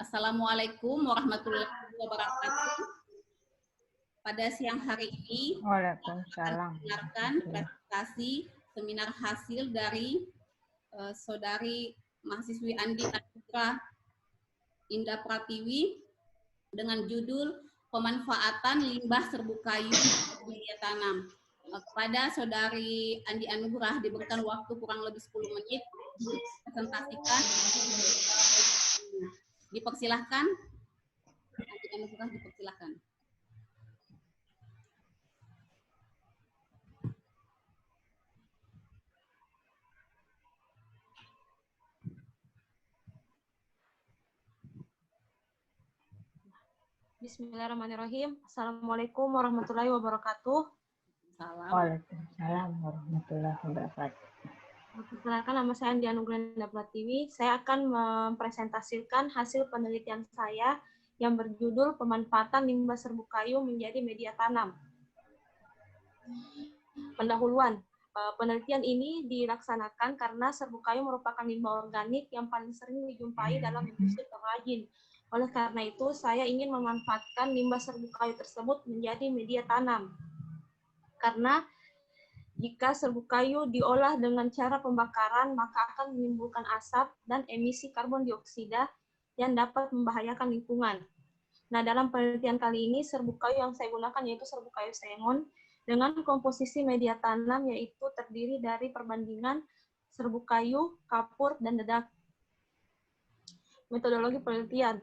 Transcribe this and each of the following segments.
Assalamualaikum warahmatullahi wabarakatuh. Pada siang hari ini, kita akan mendengarkan presentasi seminar hasil dari Saudari Mahasiswi Andi Anugrah Indah Pratiwi dengan judul Pemanfaatan Limbah Serbuk Kayu Media Tanam. Kepada Saudari Andi Anugrah diberikan waktu kurang lebih 10 menit untuk presentasikan. Dipersilahkan. Andi Anugrah dipersilahkan. Bismillahirrahmanirrahim. Assalamualaikum warahmatullahi wabarakatuh. Waalaikumsalam warahmatullahi wabarakatuh. Perkenalkan, nama saya Andi Anugrah Indah Pratiwi. Saya akan mempresentasikan hasil penelitian saya yang berjudul Pemanfaatan Limbah Serbuk Kayu menjadi Media Tanam. Pendahuluan. Penelitian ini dilaksanakan karena serbuk kayu merupakan limbah organik yang paling sering dijumpai dalam industri pengrajin. Oleh karena itu, saya ingin memanfaatkan limbah serbuk kayu tersebut menjadi media tanam. Karena jika serbuk kayu diolah dengan cara pembakaran, maka akan menimbulkan asap dan emisi karbon dioksida yang dapat membahayakan lingkungan. Nah, dalam penelitian kali ini, serbuk kayu yang saya gunakan yaitu serbuk kayu sengon dengan komposisi media tanam yaitu terdiri dari perbandingan serbuk kayu, kapur, dan dedak. Metodologi penelitian.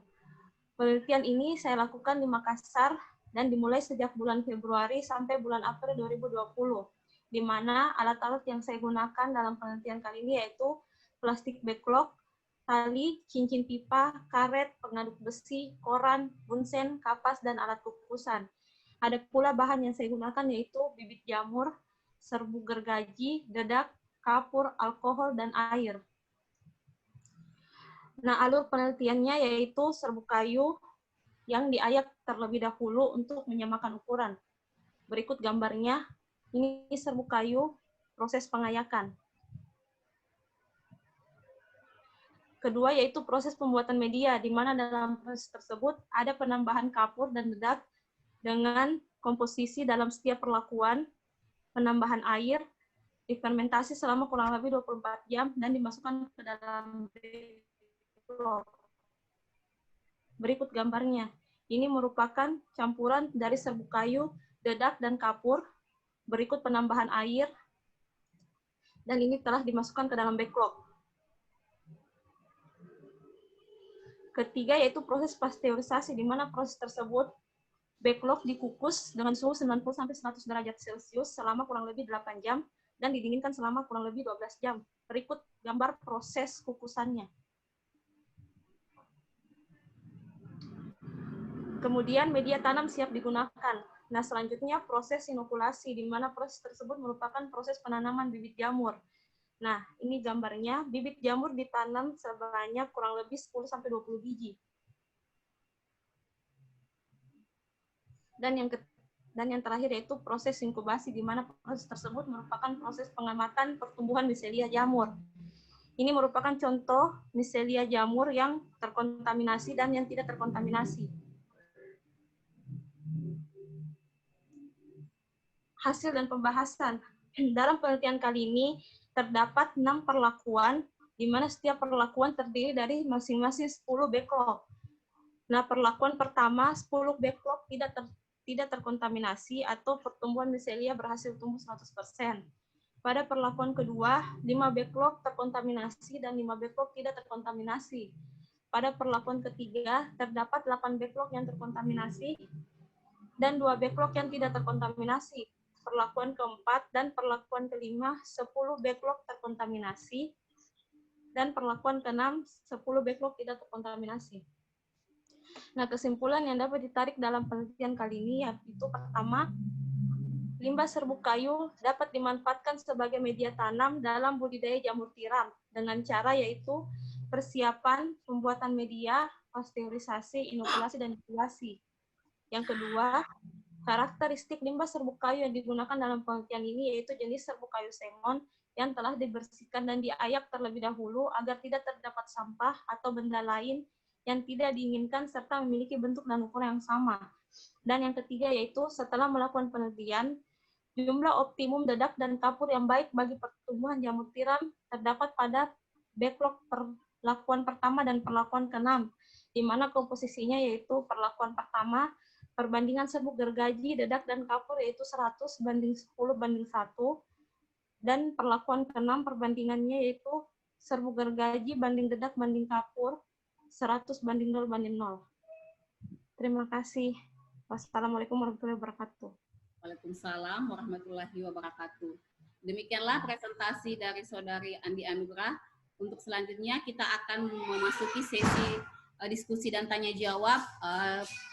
Penelitian ini saya lakukan di Makassar dan dimulai sejak bulan Februari sampai bulan April 2020. Di mana alat-alat yang saya gunakan dalam penelitian kali ini yaitu plastik backlog, tali, cincin pipa, karet, pengaduk besi, koran, bunsen, kapas, dan alat kukusan. Ada pula bahan yang saya gunakan yaitu bibit jamur, serbuk gergaji, dedak, kapur, alkohol, dan air. Nah, alur penelitiannya yaitu serbuk kayu yang diayak terlebih dahulu untuk menyamakan ukuran. Berikut gambarnya. Ini serbuk kayu, proses pengayakan. Kedua yaitu proses pembuatan media, di mana dalam proses tersebut ada penambahan kapur dan dedak dengan komposisi dalam setiap perlakuan, penambahan air, difermentasi selama kurang lebih 24 jam, dan dimasukkan ke dalam backlog. Berikut gambarnya. Ini merupakan campuran dari serbuk kayu, dedak, dan kapur. Berikut penambahan air, dan ini telah dimasukkan ke dalam backlog. Ketiga yaitu proses pasteurisasi, di mana proses tersebut backlog dikukus dengan suhu 90-100 derajat Celcius selama kurang lebih 8 jam dan didinginkan selama kurang lebih 12 jam. Berikut gambar proses kukusannya. Kemudian media tanam siap digunakan. Nah, selanjutnya proses inokulasi, di mana proses tersebut merupakan proses penanaman bibit jamur. Nah, ini gambarnya, bibit jamur ditanam sebanyak kurang lebih 10-20 biji. Dan yang terakhir yaitu proses inkubasi, di mana proses tersebut merupakan proses pengamatan pertumbuhan miselia jamur. Ini merupakan contoh miselia jamur yang terkontaminasi dan yang tidak terkontaminasi. Hasil dan pembahasan. Dalam penelitian kali ini terdapat 6 perlakuan, di mana setiap perlakuan terdiri dari masing-masing 10 backlog. Nah, perlakuan pertama, 10 backlog tidak terkontaminasi atau pertumbuhan miselia berhasil tumbuh 100%. Pada perlakuan kedua, 5 backlog terkontaminasi dan 5 backlog tidak terkontaminasi. Pada perlakuan ketiga, terdapat 8 backlog yang terkontaminasi dan 2 backlog yang tidak terkontaminasi. Perlakuan keempat dan perlakuan kelima, 10 backlog terkontaminasi, dan perlakuan keenam, 10 backlog tidak terkontaminasi. Nah, kesimpulan yang dapat ditarik dalam penelitian kali ini yaitu pertama, limbah serbuk kayu dapat dimanfaatkan sebagai media tanam dalam budidaya jamur tiram dengan cara yaitu persiapan pembuatan media, pasteurisasi, inokulasi, dan inkubasi. Yang kedua, karakteristik limbah serbuk kayu yang digunakan dalam penelitian ini yaitu jenis serbuk kayu sengon yang telah dibersihkan dan diayak terlebih dahulu agar tidak terdapat sampah atau benda lain yang tidak diinginkan serta memiliki bentuk dan ukuran yang sama. Dan yang ketiga yaitu setelah melakukan penelitian, jumlah optimum dedak dan kapur yang baik bagi pertumbuhan jamur tiram terdapat pada backlog perlakuan pertama dan perlakuan ke-6, di mana komposisinya yaitu perlakuan pertama, perbandingan serbuk gergaji, dedak, dan kapur yaitu 100:10:1, dan perlakuan ke-6 perbandingannya yaitu serbuk gergaji banding dedak banding kapur 100:0:0. Terima kasih. Wassalamualaikum warahmatullahi wabarakatuh. Waalaikumsalam warahmatullahi wabarakatuh. Demikianlah presentasi dari Saudari Andi Anugrah. Untuk selanjutnya kita akan memasuki sesi diskusi dan tanya jawab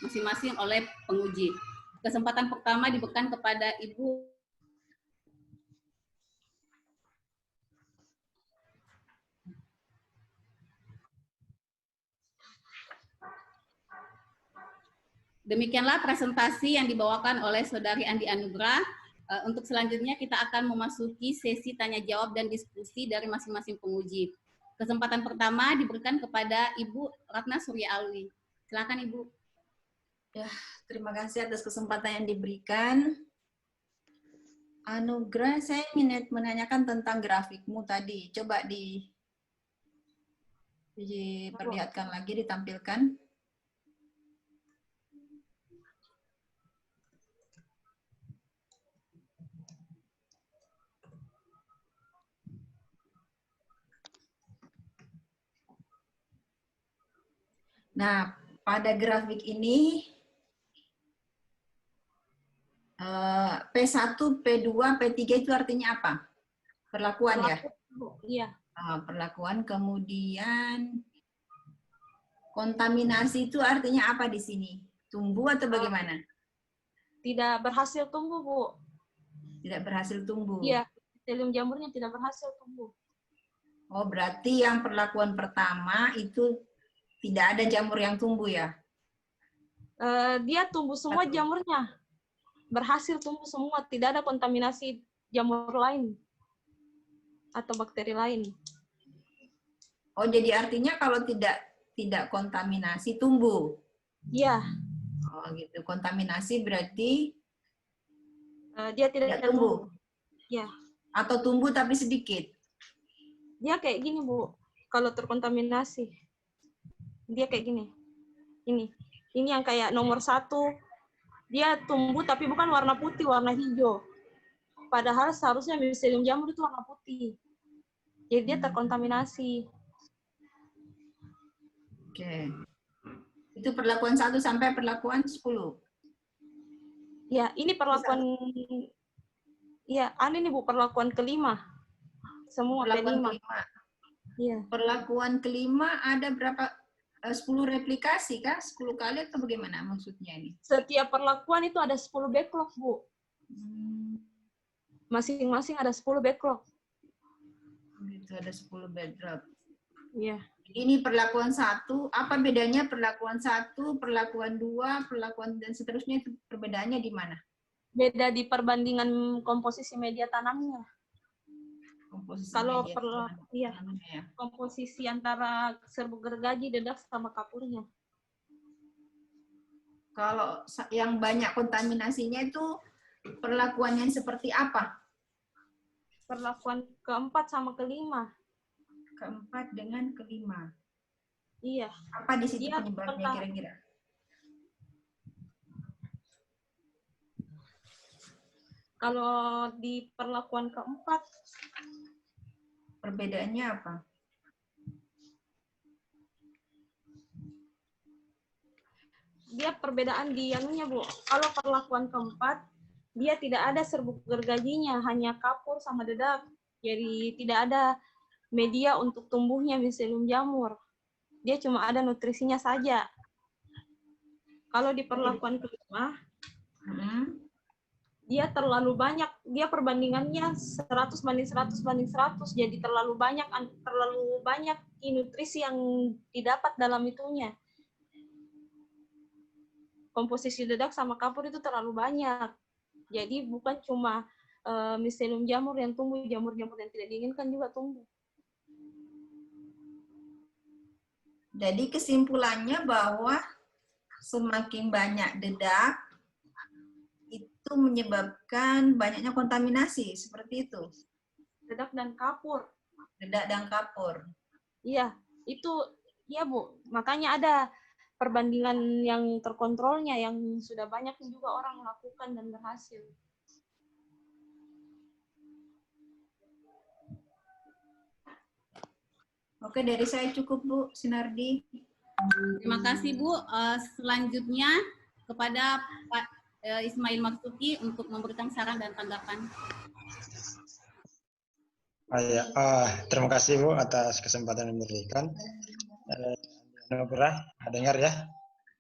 masing-masing oleh penguji. Kesempatan pertama diberikan kepada Ibu Demikianlah presentasi yang dibawakan oleh Saudari Andi Anugrah. Untuk selanjutnya kita akan memasuki sesi tanya jawab dan diskusi dari masing-masing penguji. Kesempatan pertama diberikan kepada Ibu Ratna Surya Alwi. Silakan Ibu. Ya, terima kasih atas kesempatan yang diberikan. Anugrah, saya ingin menanyakan tentang grafikmu tadi. Coba diperlihatkan lagi, ditampilkan. Nah, pada grafik ini P1, P2, P3 itu artinya apa? Perlakuan ya? Iya. Perlakuan, kemudian kontaminasi itu artinya apa di sini? Tumbuh atau bagaimana? Tidak berhasil tumbuh, Bu. Tidak berhasil tumbuh? Iya, epitelium jamurnya tidak berhasil tumbuh. Oh, berarti yang perlakuan pertama itu tidak ada jamur yang tumbuh ya? Dia tumbuh semua jamurnya. Berhasil tumbuh semua, tidak ada kontaminasi jamur lain atau bakteri lain. Oh, jadi artinya kalau tidak kontaminasi tumbuh? Iya. Oh, gitu. Kontaminasi berarti dia tidak tumbuh. Iya. Atau tumbuh tapi sedikit? Dia kayak gini, Bu. Kalau terkontaminasi. Dia kayak gini. Ini yang kayak nomor 1. Dia tumbuh tapi bukan warna putih, warna hijau. Padahal seharusnya miselium jamur itu warna putih. Jadi dia terkontaminasi. Oke. Itu perlakuan 1 sampai perlakuan 10? Ya, ini perlakuan... Ya, ini Bu, perlakuan ke-5. Semua perlakuan P5. Iya. Perlakuan ke-5 ada berapa? 10 replikasi kah? 10 kali atau bagaimana maksudnya ini? Setiap perlakuan itu ada 10 backlog, Bu. Masing-masing ada 10 backlog. Itu ada 10 backlog. Iya. Ini perlakuan 1, apa bedanya perlakuan 1, perlakuan 2, perlakuan dan seterusnya, itu perbedaannya di mana? Beda di perbandingan komposisi media tanamnya. Kalau komposisi antara serbuk gergaji, dedak sama kapurnya. Kalau yang banyak kontaminasinya itu perlakuan yang seperti apa? Perlakuan ke-4 sama ke-5. Ke-4 dengan ke-5. Iya. Apa di situ penyebabnya kira-kira? Kalau di perlakuan ke-4, perbedaannya apa? Dia perbedaan di anunya, Bu. Kalau perlakuan ke-4, dia tidak ada serbuk gergajinya, hanya kapur sama dedak. Jadi tidak ada media untuk tumbuhnya miselium jamur. Dia cuma ada nutrisinya saja. Kalau di perlakuan ke-5, dia terlalu banyak, dia perbandingannya 100:100:100, jadi terlalu banyak nutrisi yang didapat dalam itunya. Komposisi dedak sama kapur itu terlalu banyak. Jadi bukan cuma miselium jamur yang tumbuh, jamur-jamur yang tidak diinginkan juga tumbuh. Jadi kesimpulannya bahwa semakin banyak dedak itu menyebabkan banyaknya kontaminasi, seperti itu. Dedak dan kapur. Dedak dan kapur. Iya, itu iya Bu. Makanya ada perbandingan yang terkontrolnya yang sudah banyak juga orang melakukan dan berhasil. Oke, dari saya cukup Bu Sinardi. Terima kasih Bu. Selanjutnya kepada Pak Ismail Marzuki untuk memberikan saran dan tanggapan. Terima kasih Bu atas kesempatan yang diberikan. Nugrah, dengar ya?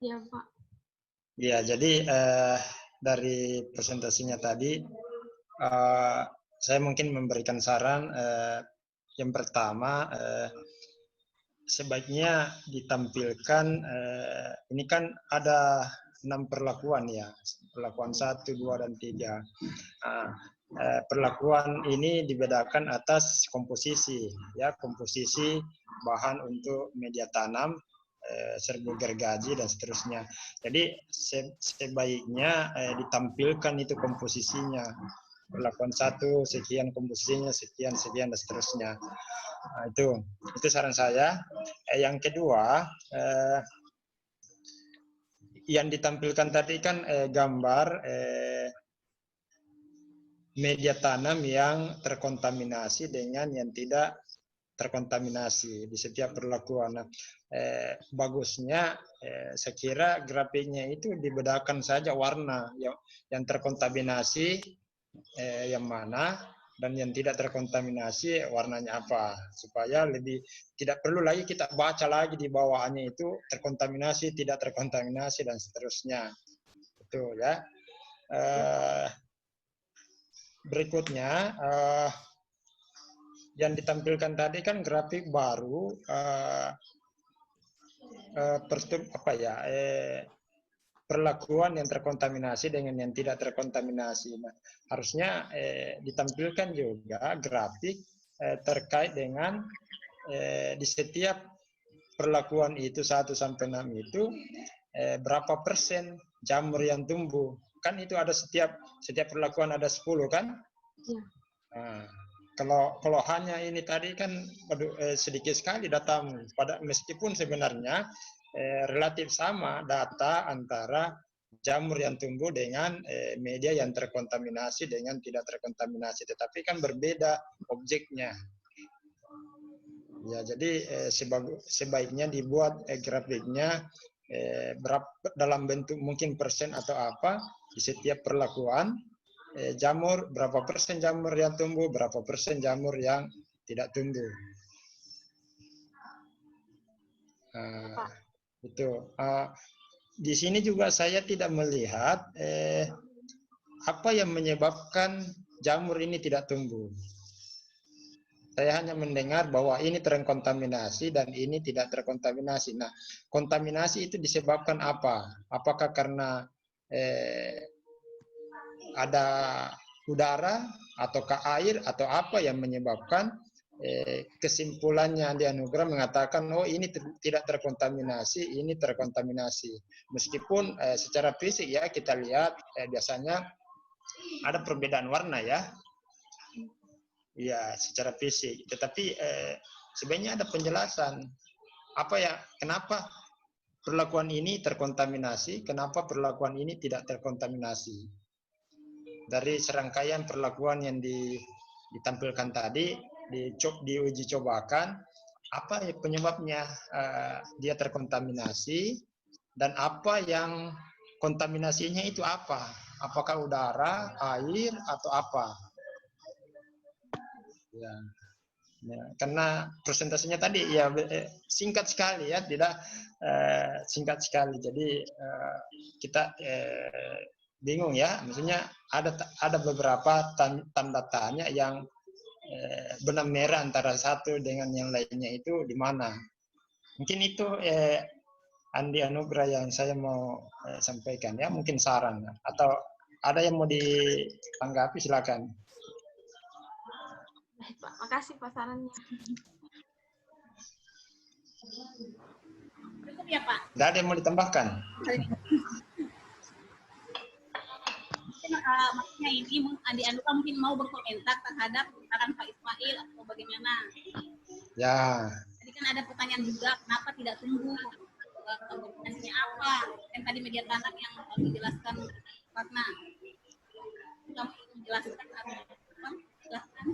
Iya Pak. Ya, jadi dari presentasinya tadi, saya mungkin memberikan saran. Yang pertama, sebaiknya ditampilkan, ini kan ada 6 perlakuan ya, perlakuan 1, 2, dan 3. Perlakuan ini dibedakan atas komposisi, ya, komposisi bahan untuk media tanam, serbuk gergaji dan seterusnya. Jadi sebaiknya ditampilkan itu komposisinya. Perlakuan 1 sekian komposisinya, sekian dan seterusnya. Nah, itu saran saya. Yang kedua, yang ditampilkan tadi kan gambar media tanam yang terkontaminasi dengan yang tidak terkontaminasi di setiap perlakuan. Bagusnya saya kira grafiknya itu dibedakan saja warna yang terkontaminasi yang mana dan yang tidak terkontaminasi warnanya apa, supaya lebih tidak perlu lagi kita baca lagi di bawahnya itu terkontaminasi, tidak terkontaminasi dan seterusnya. Itu ya. Berikutnya yang ditampilkan tadi kan grafik baru perlakuan yang terkontaminasi dengan yang tidak terkontaminasi. Nah, harusnya ditampilkan juga grafik terkait dengan di setiap perlakuan itu 1 sampai 6 itu berapa persen jamur yang tumbuh. Kan itu ada setiap perlakuan ada 10 kan? Ya. Nah, kalau hanya ini tadi kan sedikit sekali data, meskipun sebenarnya relatif sama data antara jamur yang tumbuh dengan media yang terkontaminasi dengan tidak terkontaminasi, tetapi kan berbeda objeknya. Ya, jadi sebaiknya dibuat grafiknya dalam bentuk mungkin persen atau apa di setiap perlakuan. Jamur, berapa persen jamur yang tumbuh, berapa persen jamur yang tidak tumbuh. Itu. Di sini juga saya tidak melihat apa yang menyebabkan jamur ini tidak tumbuh. Saya hanya mendengar bahwa ini terkontaminasi dan ini tidak terkontaminasi. Nah, kontaminasi itu disebabkan apa? Apakah karena ada udara ataukah air atau apa yang menyebabkan kesimpulannya Andi Anugrah mengatakan oh ini tidak terkontaminasi, ini terkontaminasi. Meskipun secara fisik ya kita lihat biasanya ada perbedaan warna ya. Ya, secara fisik. Tetapi sebenarnya ada penjelasan apa ya, kenapa perlakuan ini terkontaminasi, kenapa perlakuan ini tidak terkontaminasi. Dari serangkaian perlakuan yang ditampilkan tadi, diuji cobakan, apa penyebabnya dia terkontaminasi, dan apa yang kontaminasinya itu apa? Apakah udara, air, atau apa? Ya, karena presentasinya tadi ya singkat sekali ya, tidak singkat sekali. Jadi kita bingung ya, maksudnya ada beberapa tanda tanya yang benang merah antara satu dengan yang lainnya itu di mana. Mungkin itu Andi Anugrah yang saya mau sampaikan ya, mungkin saran atau ada yang mau ditanggapi silakan. Baik Pak, makasih Pak sarannya. ya Pak. Tidak ada yang mau ditambahkan. Maksudnya ini Andi Anuka mungkin mau berkomentar terhadap saran Pak Ismail atau bagaimana? Ya, Tadi kan ada pertanyaan juga, kenapa tidak tunggu? Komunikasinya apa? Kan tadi media tanam yang dijelaskan Ratna. Kamu menjelaskan apa? Jelaskan.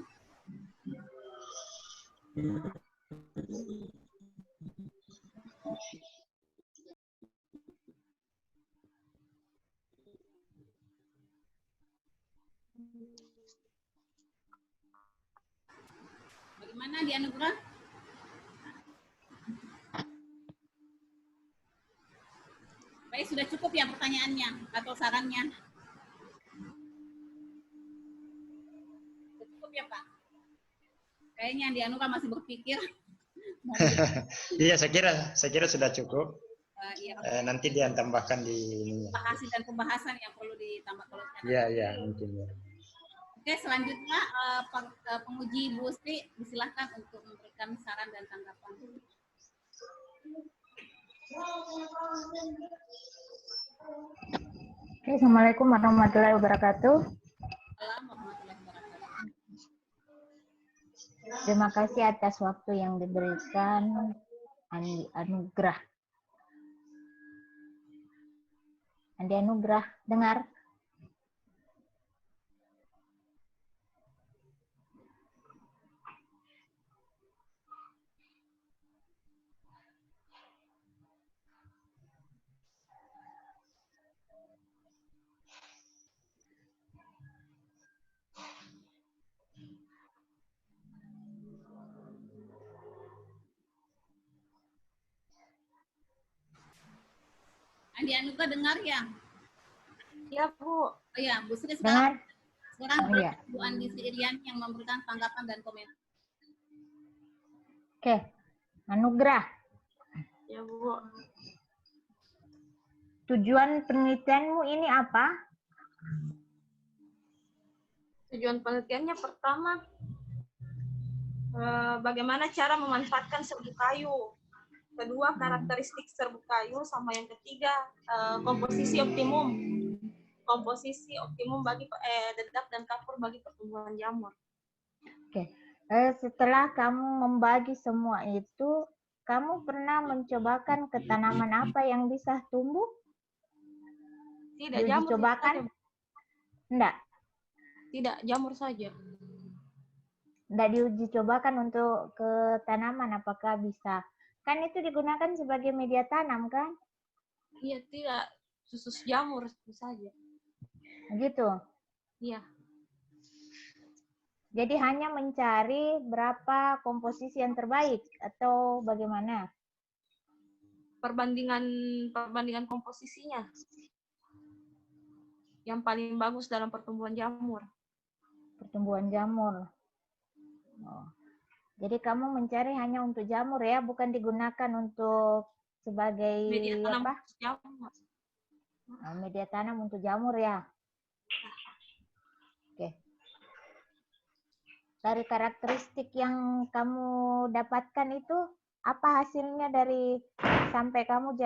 Bagaimana di Anugerah? Baik, sudah cukup ya pertanyaannya atau sarannya? Sudah cukup ya Pak? Kayaknya di Anugerah masih berpikir. iya saya kira sudah cukup. Iya, Nanti dia tambahkan di ini. bahasa dan pembahasan yang perlu ditambah kalau Iya, mungkin ya. Oke, selanjutnya penguji Bu Sri disilahkan untuk memberikan saran dan tanggapan. Oke, Assalamualaikum warahmatullahi wabarakatuh. Assalamualaikum warahmatullahi wabarakatuh. Terima kasih atas waktu yang diberikan Andi Anugrah. Andi Anugrah, dengar? Andi Anugrah dengar ya? Ya, Bu. Oh ya, Bu Sri Dengar? sekarang Oh, iya. Bu Andi Irian yang memberikan tanggapan dan komentar. Oke, Anugrah. Ya, Bu. Tujuan penelitianmu ini apa? Tujuan penelitiannya pertama, bagaimana cara memanfaatkan serbuk kayu. Kedua, karakteristik serbuk kayu. Sama yang ketiga, komposisi optimum. Komposisi optimum bagi dedap dan kapur bagi pertumbuhan jamur. Oke. Setelah kamu membagi semua itu, kamu pernah mencobakan ke tanaman apa yang bisa tumbuh? Tidak, Diuji jamur cobakan? saja. Enggak. Tidak, jamur saja. Enggak diuji cobakan untuk ke tanaman apakah bisa. Kan itu digunakan sebagai media tanam kan? Iya, tidak. Khusus jamur saja. Gitu. Iya. Jadi hanya mencari berapa komposisi yang terbaik atau bagaimana? Perbandingan komposisinya. Yang paling bagus dalam pertumbuhan jamur. Pertumbuhan jamur. Oh. Jadi kamu mencari hanya untuk jamur ya, bukan digunakan untuk sebagai Media tanam apa? jamur. Media tanam untuk jamur ya. Oke. Dari karakteristik yang kamu dapatkan itu, apa hasilnya dari sampai kamu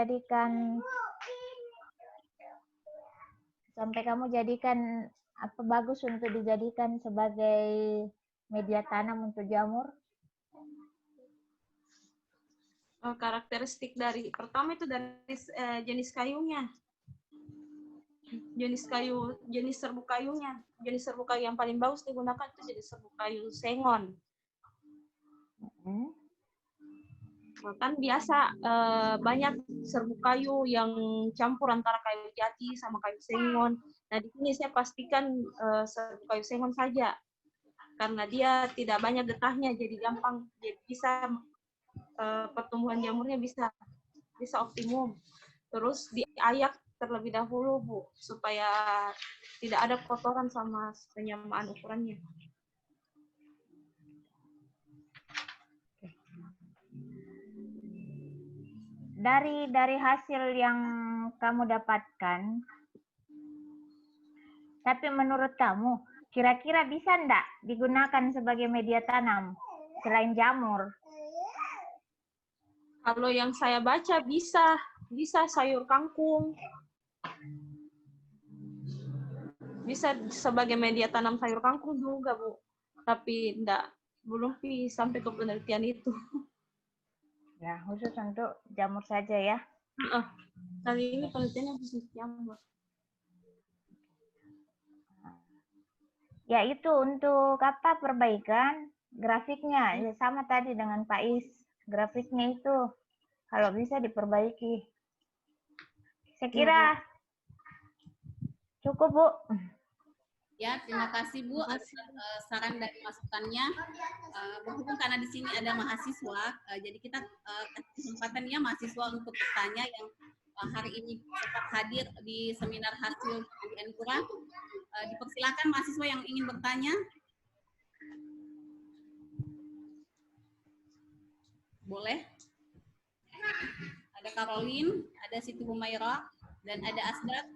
jadikan apa bagus untuk dijadikan sebagai media tanam untuk jamur? Karakteristik dari pertama itu dari jenis kayunya. Jenis serbuk kayunya. Jenis serbuk kayu yang paling bagus digunakan itu jenis serbuk kayu sengon. Kan biasa banyak serbuk kayu yang campur antara kayu jati sama kayu sengon. Nah, di sini saya pastikan serbuk kayu sengon saja. Karena dia tidak banyak getahnya, jadi gampang, jadi bisa pertumbuhan jamurnya bisa optimum. Terus diayak terlebih dahulu, Bu, supaya tidak ada kotoran sama penyamaan ukurannya. Dari hasil yang kamu dapatkan, tapi menurut kamu, kira-kira bisa enggak digunakan sebagai media tanam selain jamur? Kalau yang saya baca bisa sayur kangkung, bisa sebagai media tanam sayur kangkung juga, Bu. Tapi belum sampai ke penelitian itu. Ya, khusus untuk jamur saja ya. Kali ini penelitiannya khusus jamur. Ya, itu untuk apa perbaikan grafiknya. Ya, sama tadi dengan Pak Is. Grafiknya itu kalau bisa diperbaiki. Saya kira cukup, Bu. Ya, terima kasih Bu atas saran dan masukannya. Berhubung karena di sini ada mahasiswa, jadi kita kasih kesempatan ya mahasiswa untuk bertanya yang hari ini sempat hadir di seminar hasil di Anipura. Dipersilakan mahasiswa yang ingin bertanya. Boleh. Ada Caroline, ada Siti Humaira, dan ada Asdaq.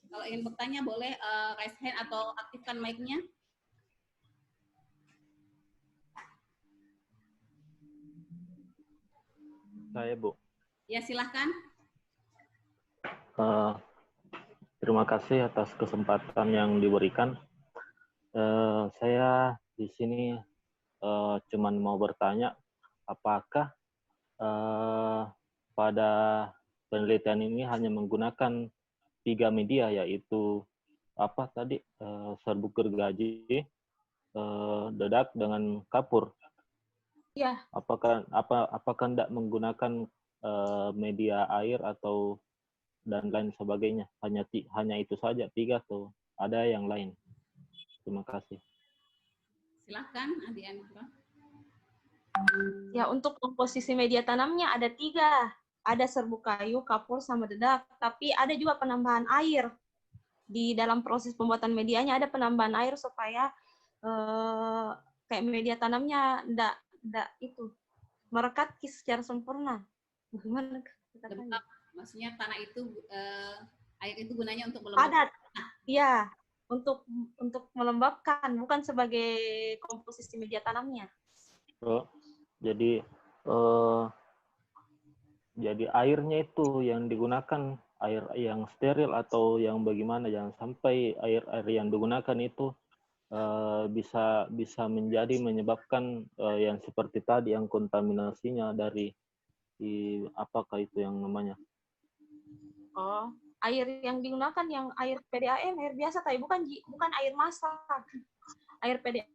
Kalau ingin bertanya boleh raise hand atau aktifkan mic-nya. Saya, Bu. Ya, silahkan. Terima kasih atas kesempatan yang diberikan. Saya di sini cuman mau bertanya, apakah pada penelitian ini hanya menggunakan 3 media, yaitu apa tadi, serbuk gergaji, dedak, dengan kapur? Iya. Apakah tidak menggunakan media air atau dan lain sebagainya? Hanya itu saja 3 atau ada yang lain? Terima kasih. Silahkan, Adi Anura. Ya, untuk komposisi media tanamnya ada 3. Ada serbuk kayu, kapur, sama dedak. Tapi ada juga penambahan air. Di dalam proses pembuatan medianya ada penambahan air supaya kayak media tanamnya enggak itu merekat secara sempurna. Gimana? Maksudnya tanah itu air itu gunanya untuk melembabkan. Iya, untuk melembabkan, bukan sebagai komposisi media tanamnya. Jadi airnya itu yang digunakan air yang steril atau yang bagaimana? Jangan sampai air yang digunakan itu bisa menyebabkan yang seperti tadi, yang kontaminasinya dari apakah itu yang namanya? Oh, air yang digunakan yang air PDAM, air biasa, tapi bukan air masak. Air PDAM.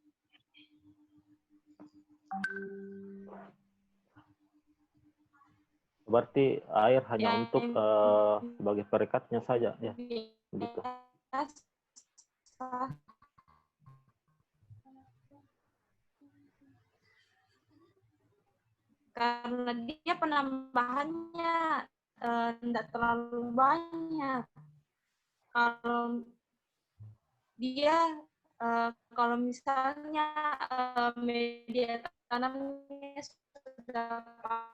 Berarti air hanya untuk sebagai perekatnya saja, ya? Begitu. Karena dia penambahannya tidak terlalu banyak. Kalau dia kalau misalnya media tanamnya sudah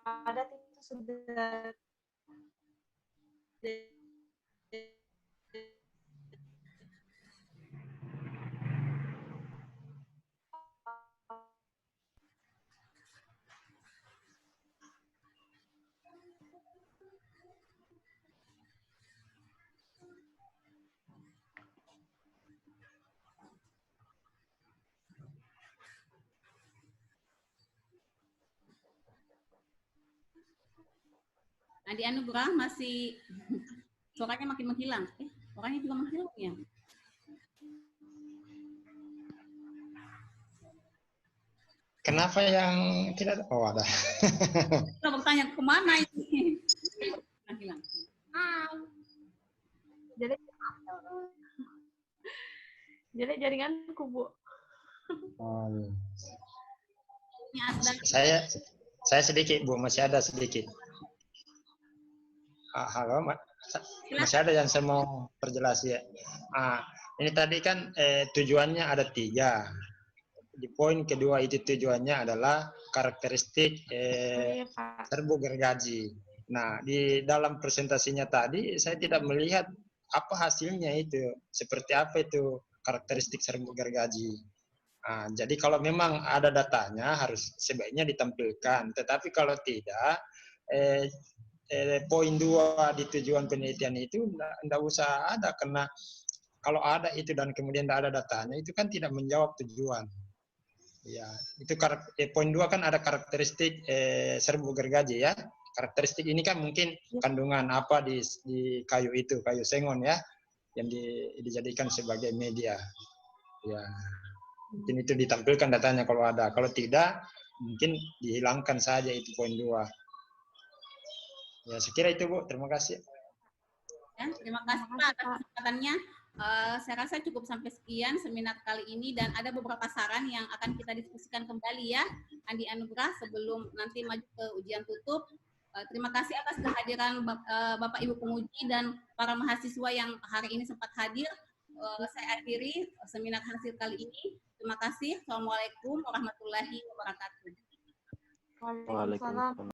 padat, itu sudah Adi Anugrah masih suaranya makin menghilang. Orangnya juga menghilang ya. Kenapa yang tidak? Oh, ada. Kita bertanya kemana ini? Hilang. Jadi jaringanku, Bu. Saya sedikit, Bu, masih ada sedikit. Halo, masih ada yang saya mau perjelas ya. Ini tadi kan tujuannya ada 3. Di poin kedua itu tujuannya adalah karakteristik serbuk gergaji. Nah, di dalam presentasinya tadi saya tidak melihat apa hasilnya itu, seperti apa itu karakteristik serbuk gergaji. Jadi kalau memang ada datanya harus sebaiknya ditampilkan. Tetapi kalau tidak, poin 2 di tujuan penelitian itu tidak usah ada, karena kalau ada itu dan kemudian tidak ada datanya itu kan tidak menjawab tujuan. Ya, itu poin 2 kan ada karakteristik serbuk gergaji ya. Karakteristik ini kan mungkin kandungan apa di kayu itu, kayu sengon ya, yang dijadikan sebagai media. Ya, mungkin itu ditampilkan datanya kalau ada. Kalau tidak, mungkin dihilangkan saja itu poin 2. Ya, saya kira itu Bu. Terima kasih. Ya, terima kasih Pak atas kesempatannya. Saya rasa cukup sampai sekian seminar kali ini, dan ada beberapa saran yang akan kita diskusikan kembali ya, Andi Anugrah, sebelum nanti maju ke ujian tutup. Terima kasih atas kehadiran Bapak Ibu penguji dan para mahasiswa yang hari ini sempat hadir. Saya akhiri seminar hasil kali ini. Terima kasih. Assalamualaikum warahmatullahi wabarakatuh. Waalaikumsalam.